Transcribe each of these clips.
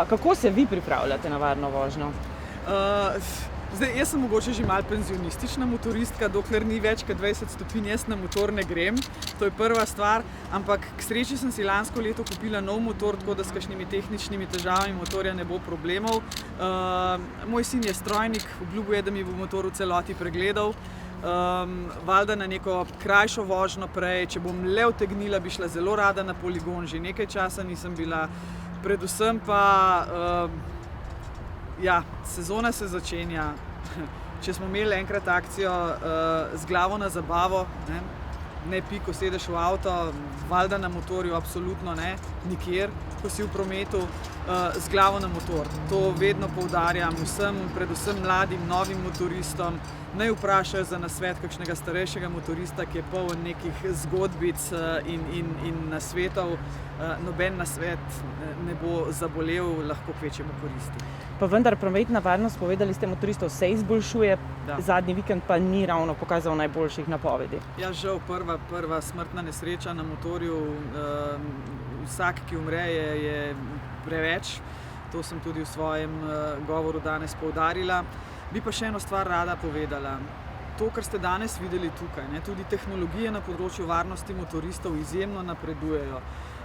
Kako se vi pripravljate na varno vožnjo? Jaz sem mogoče že malo penzionistična motoristka, dokler ni več kot 20 stopinj, jaz na motor ne grem, to je prva stvar, ampak k sreči sem si lansko leto kupila nov motor, tako da s kakšnimi tehničnimi težavami motorja ne bo problemov. Moj sin je strojnik, obljubil je, da mi bo motor v celoti pregledal. Valjda na neko krajšo vožnjo prej, če bom le utegnila, bi šla zelo rada na poligon, že nekaj časa nisem bila, predvsem pa sezona se začenja. Če smo imeli enkrat akcijo z glavo na zabavo, ne pi, ko sedeš v avto, valjda na motorju absolutno ne, nikjer, ko si v prometu, z glavo na motor. To vedno poudarjam vsem, predvsem mladim, novim motoristom, naj vprašajo za nasvet kakšnega starejšega motorista, ki je poln nekih zgodbic in nasvetov. Noben nasvet ne bo zabolel, lahko kvečjemu koristi. Pa vendar prometna varnost, povedali ste, motoristov se izboljšuje, zadnji vikend pa ni ravno pokazal najboljših napovedi. Ja, žal, prva smrtna nesreča na motorju, vsak, ki umre, je preveč. To sem tudi v svojem govoru danes poudarila. Bi pa še eno stvar rada povedala. To, kar ste danes videli tukaj, tudi tehnologije na področju varnosti motoristov izjemno napredujejo.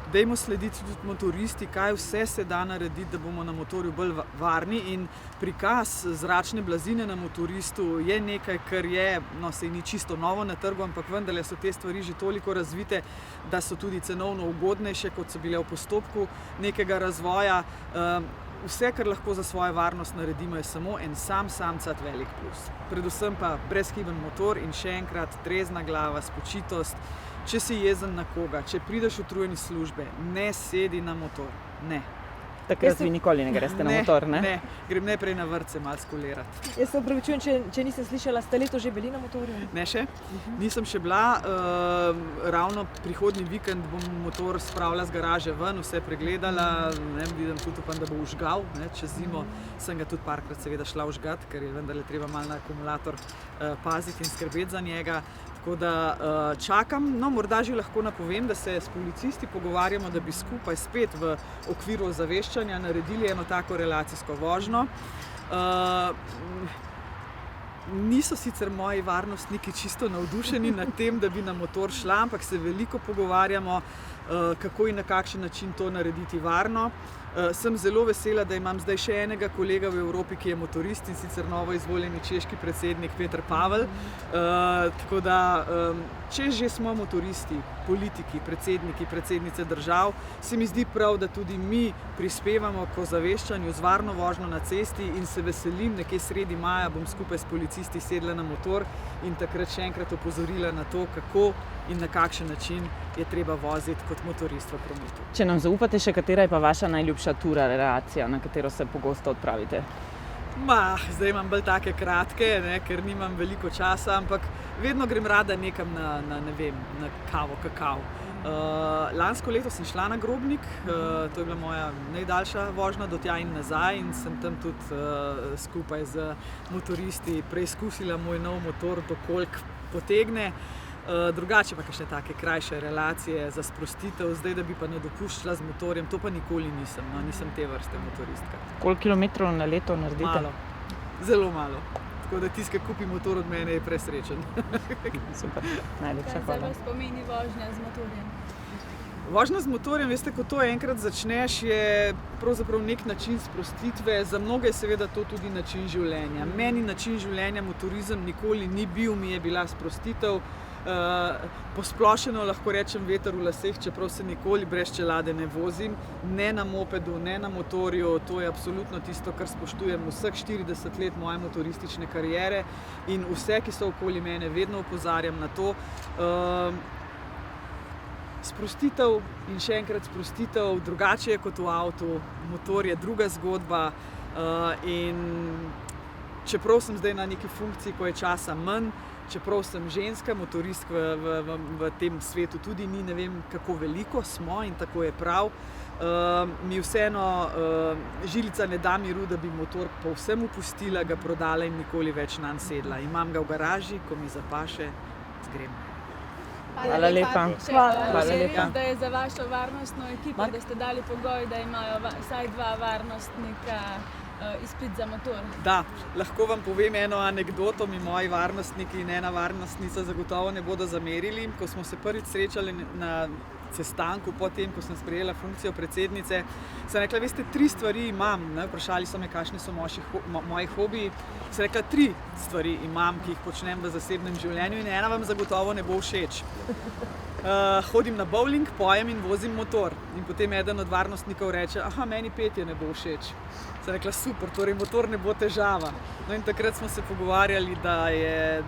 Dajmo slediti tudi motoristi, kaj vse se da narediti, da bomo na motorju bolj varni, in prikaz zračne blazine na motoristu je nekaj, kar je, saj ni čisto novo na trgu, ampak vendarle so te stvari že toliko razvite, da so tudi cenovno ugodnejše, kot so bile v postopku nekega razvoja. Vse, kar lahko za svojo varnost naredimo, je samo en samcat velik plus. Predvsem pa brezhiben motor in še enkrat trezna glava, spočitost. Če si jezen na koga, če prideš utrujen iz službe, ne sedi na motor, ne. Takrat vi nikoli ne greste na motor, ne? Ne, grem najprej na vrtce malo skulirati. Jaz se opravičujem, če nisem slišala, ste leto že bili na motorju? Ne še, nisem še bila. Ravno prihodnji vikend bom motor spravila z garaže ven, vse pregledala, vidim tudi, upam, da bo užgal. Čez zimo sem ga tudi parkrat seveda šla užgat, ker je vendarle treba malo na akumulator paziti in skrbeti za njega. Tako da čakam, morda že lahko napovem, da se s policisti pogovarjamo, da bi skupaj spet v okviru ozaveščanja naredili eno tako relacijsko vožnjo. Niso sicer moji varnostniki čisto navdušeni nad tem, da bi na motor šla, ampak se veliko pogovarjamo, kako in na kakšen način to narediti varno. Sem zelo vesela, da imam zdaj še enega kolega v Evropi, ki je motorist, in sicer novo izvoljeni češki predsednik Petr Pavel. Tako da, če že smo motoristi, politiki, predsedniki, predsednice držav, se mi zdi prav, da tudi mi prispevamo k ozaveščanju z varno vožnjo na cesti, in se veselim, nekje sredi maja bom skupaj s policisti sedla na motor in takrat še enkrat opozorila na to, kako in na kakšen način je treba voziti kot motorist v prometu. Če nam zaupate še, katera je pa vaša najljubša tura, relacija, na katero se pogosto odpravite? Zdaj imam bolj take kratke, ker nimam veliko časa, ampak vedno grem rada nekam na kavo, kakao. Lansko leto sem šla na Grobnik, to je bila moja najdaljša vožnja do tja in nazaj, in sem tam tudi skupaj z motoristi preizkusila moj nov motor, dokoliko potegne. Drugače pa kakšne take krajše relacije za sprostitev, zdaj da bi pa nadopuščala z motorjem, to pa nikoli nisem, nisem te vrste motoristka. Koliko kilometrov na leto naredite? Malo, zelo malo. Tako da tisti, ki kupi motor od mene, je presrečen. Super, najlepša hvala. Kaj za vas pomeni vožnja z motorjem? Vožnja z motorjem, veste, ko to enkrat začneš, je pravzaprav nek način sprostitve, za mnoge je seveda to tudi način življenja. Meni način življenja motorizem nikoli ni bil, mi je bila sprostitev. Posplošeno lahko rečem veter v laseh, čeprav se nikoli brez čelade ne vozim, ne na mopedu, ne na motorju. To je absolutno tisto, kar spoštujem vseh 40 let moje motoristične kariere, in vse, ki so okoli mene, vedno opozarjam na to. Sprostitev in še enkrat sprostitev, drugače je kot v avtu, motor je druga zgodba, in čeprav sem zdaj na neki funkciji, ko je časa manj, čeprav sem ženska, motoristk v tem svetu tudi ni, ne vem kako veliko smo, in tako je prav, mi vseeno žilica ne da miru, da bi motor povsem opustila, ga prodala in nikoli več nanj sedla. Imam ga v garaži, ko mi zapaše, grem. Hvala lepa. Hvala Je lepa. res, da je za vašo varnostno ekipo, Mark? da ste dali pogoj, da imajo vsaj 2 varnostnika izpit za motor. Da, lahko vam povem eno anekdoto, mi moji varnostniki in ena varnostnica zagotovo ne bodo zamerili. Ko smo se prvič srečali na sestanku, potem, ko sem sprejela funkcijo predsednice, sem rekla, veste, 3 stvari imam. Ne? Vprašali so me, kakšni so moji hobiji. Sem rekla, 3 stvari imam, ki jih počnem v zasebnem življenju in ena vam zagotovo ne bo všeč. Hodim na bowling, pojem in vozim motor. In potem eden od varnostnikov reče, meni petje ne bo všeč. Sem rekla, super, torej motor ne bo težava. No in takrat smo se pogovarjali,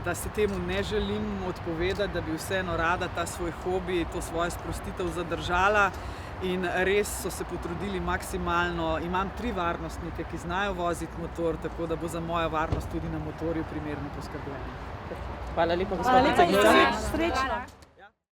da se temu ne želim odpovedati, da bi vseeno rada ta svoj hobi, to svojo sprostitev zadržala. In res so se potrudili maksimalno. Imam 3 varnostnike, ki znajo voziti motor, tako da bo za mojo varnost tudi na motorju primerno poskrbljeno. Hvala lepa, Hvala gospod lepa in predsednica. srečno.